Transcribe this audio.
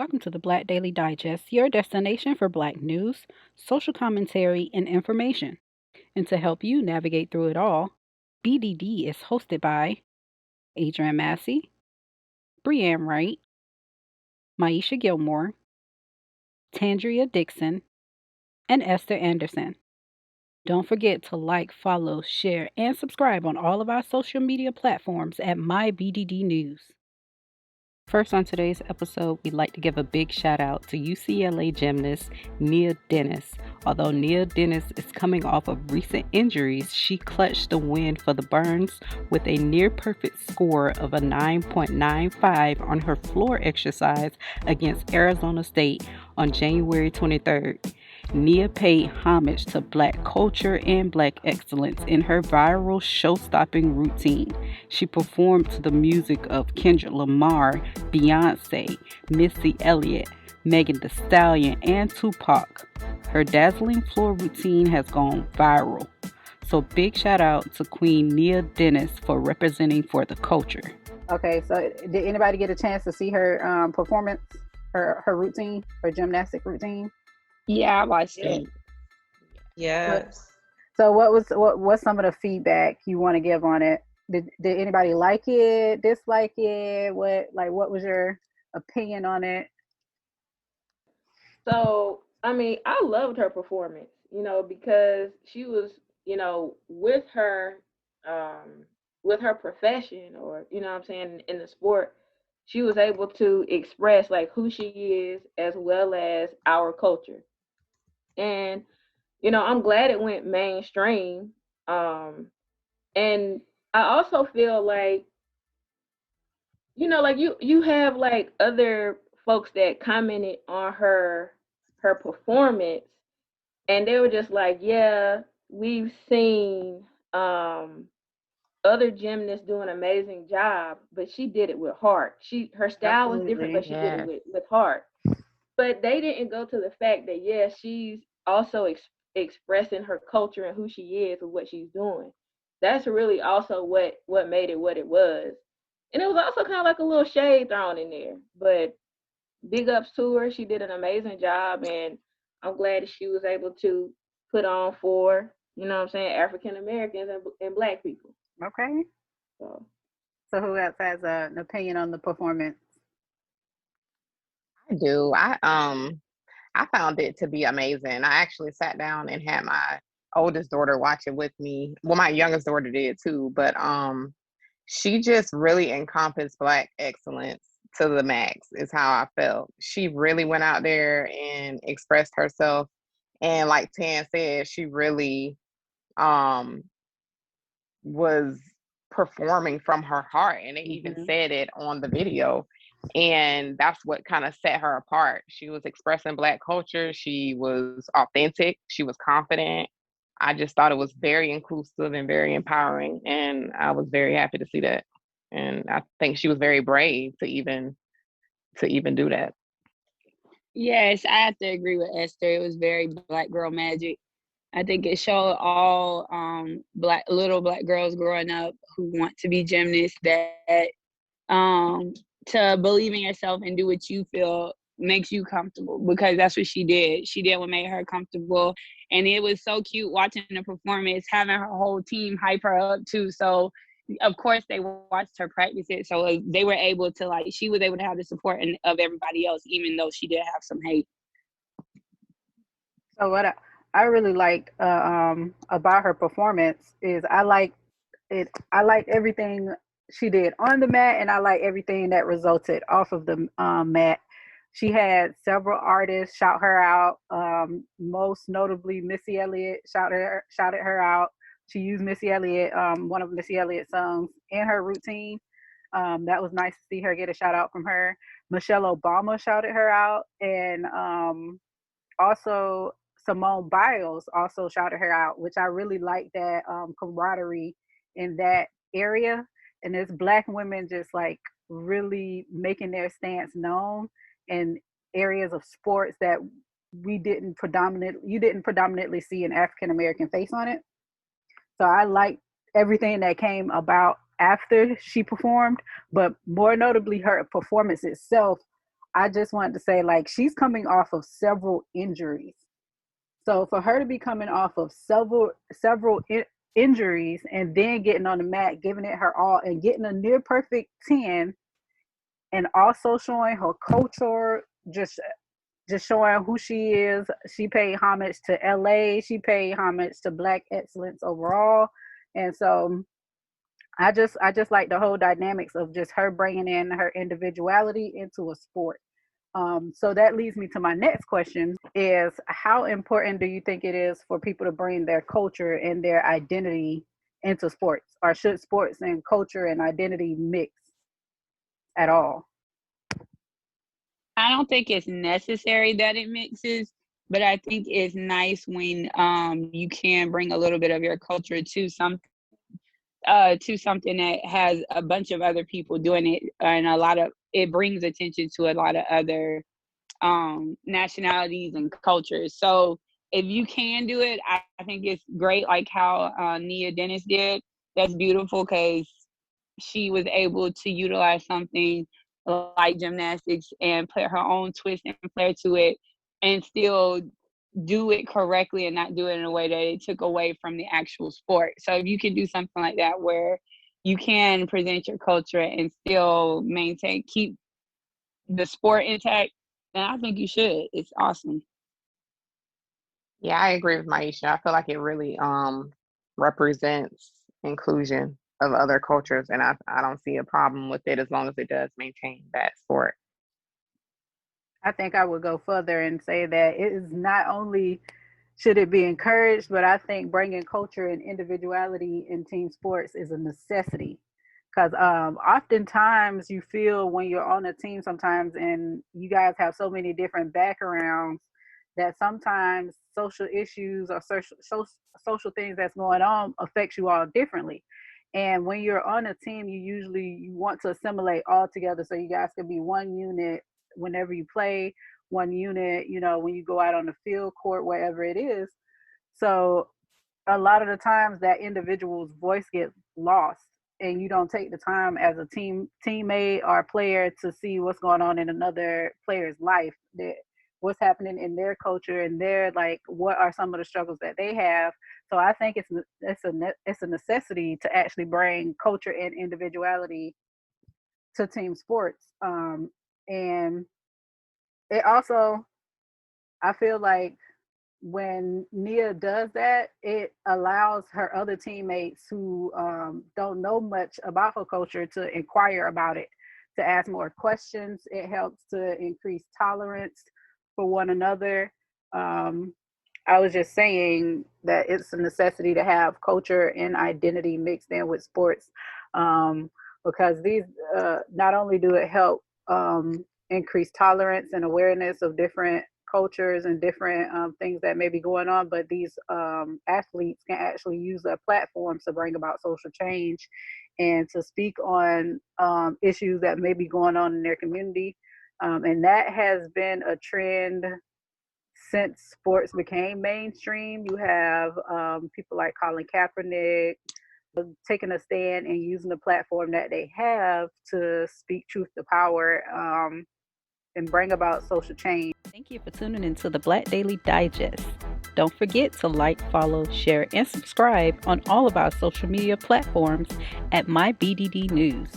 Welcome to the Black Daily Digest, your destination for Black news, social commentary, and information. And to help you navigate through it all, BDD is hosted by Adrian Massey, Brianne Wright, Maisha Gilmore, Tandria Dixon, and Esther Anderson. Don't forget to like, follow, share, and subscribe on all of our social media platforms at MyBDD News. First, on today's episode, we'd like to give a big shout out to UCLA gymnast Nia Dennis. Although Nia Dennis is coming off of recent injuries, she clutched the win for the Burns with a near perfect score of a 9.95 on her floor exercise against Arizona State on January 23rd. Nia paid homage to Black culture and Black excellence in her viral show-stopping routine. She performed to the music of Kendrick Lamar, Beyonce, Missy Elliott, Megan Thee Stallion, and Tupac. Her dazzling floor routine has gone viral. So big shout out to Queen Nia Dennis for representing for the culture. Okay, so did anybody get a chance to see her performance, her routine, her gymnastic routine? Yeah, I watched it. Yes. So what's some of the feedback you want to give on it? Did anybody like it, dislike it? What was your opinion on it? So, I mean, I loved her performance, because she was, with her profession or, what I'm saying, in the sport, she was able to express like who she is as well as our culture. And, I'm glad it went mainstream. And I also feel like, like you have like other folks that commented on her performance, and they were just like, yeah, we've seen other gymnasts do an amazing job, but she did it with heart. Her style was different, but she did it with heart. But they didn't go to the fact that she's also expressing her culture and who she is with what she's doing. That's really also what made it what it was. And it was also kind of like a little shade thrown in there. But big ups to her. She did an amazing job, and I'm glad that she was able to put on for, African Americans and Black people. Okay. So who else has an opinion on the performance? I do. I found it to be amazing. I actually sat down and had my oldest daughter watch it with me. Well, my youngest daughter did too, but she just really encompassed Black excellence to the max is how I felt. She really went out there and expressed herself. And like Tan said, she really was performing from her heart, and they even said it on the video. And that's what kind of set her apart. She was expressing Black culture. She was authentic. She was confident. I just thought it was very inclusive and very empowering. And I was very happy to see that. And I think she was very brave to even do that. Yes, I have to agree with Esther. It was very Black girl magic. I think it showed all little Black girls growing up who want to be gymnasts that to believe in yourself and do what you feel makes you comfortable, because that's what she did. She did what made her comfortable. And it was so cute watching the performance, having her whole team hype her up too. So of course they watched her practice it. So they were able to she was able to have the support of everybody else, even though she did have some hate. So what I really liked about her performance is I liked everything she did on the mat, and I like everything that resulted off of the mat. She had several artists shout her out. Most notably, Missy Elliott shouted her out. She used Missy Elliott, one of Missy Elliott's songs, in her routine. That was nice to see her get a shout out from her. Michelle Obama shouted her out, and also Simone Biles also shouted her out, which I really like that camaraderie in that area. And it's Black women just like really making their stance known in areas of sports that you didn't predominantly see an African American face on it. So I like everything that came about after she performed, but more notably her performance itself I just wanted to say, like, she's coming off of several injuries. So for her to be coming off of several injuries and then getting on the mat, giving it her all, and getting a near perfect 10, and also showing her culture, just showing who she is. She paid homage to LA. She paid homage to Black excellence overall, and so I just like the whole dynamics of just her bringing in her individuality into a sport. So that leads me to my next question: is how important do you think it is for people to bring their culture and their identity into sports, or should sports and culture and identity mix at all? I don't think it's necessary that it mixes, but I think it's nice when you can bring a little bit of your culture to something that has a bunch of other people doing it, and it brings attention to a lot of other nationalities and cultures. So if you can do it, I think it's great, like how Nia Dennis did. That's beautiful because she was able to utilize something like gymnastics and put her own twist and flair to it, and still do it correctly and not do it in a way that it took away from the actual sport. So if you can do something like that where you can present your culture and still keep the sport intact, then I think you should. It's awesome. Yeah, I agree with Maisha. I feel like it really represents inclusion of other cultures, and I don't see a problem with it as long as it does maintain that sport. I think I would go further and say that it is not only should it be encouraged, but I think bringing culture and individuality in team sports is a necessity. Because oftentimes you feel when you're on a team sometimes, and you guys have so many different backgrounds, that sometimes social issues or social things that's going on affects you all differently. And when you're on a team, you want to assimilate all together so you guys can be one unit whenever you play, one unit, when you go out on the field, court, wherever it is. So a lot of the times that individual's voice gets lost, and you don't take the time as a teammate or player to see what's going on in another player's life, that what's happening in their culture, and their, like, what are some of the struggles that they have. So I think it's a necessity to actually bring culture and individuality to team sports. And it also, I feel like when Nia does that, it allows her other teammates who don't know much about her culture to inquire about it, to ask more questions. It helps to increase tolerance for one another. I was just saying that it's a necessity to have culture and identity mixed in with sports, because these not only do it help increase tolerance and awareness of different cultures and different things that may be going on, but these athletes can actually use their platforms to bring about social change and to speak on issues that may be going on in their community. And that has been a trend since sports became mainstream. You have people like Colin Kaepernick taking a stand and using the platform that they have to speak truth to power, and bring about social change. Thank you for tuning into the Black Daily Digest. Don't forget to like, follow, share, and subscribe on all of our social media platforms at MyBDD News.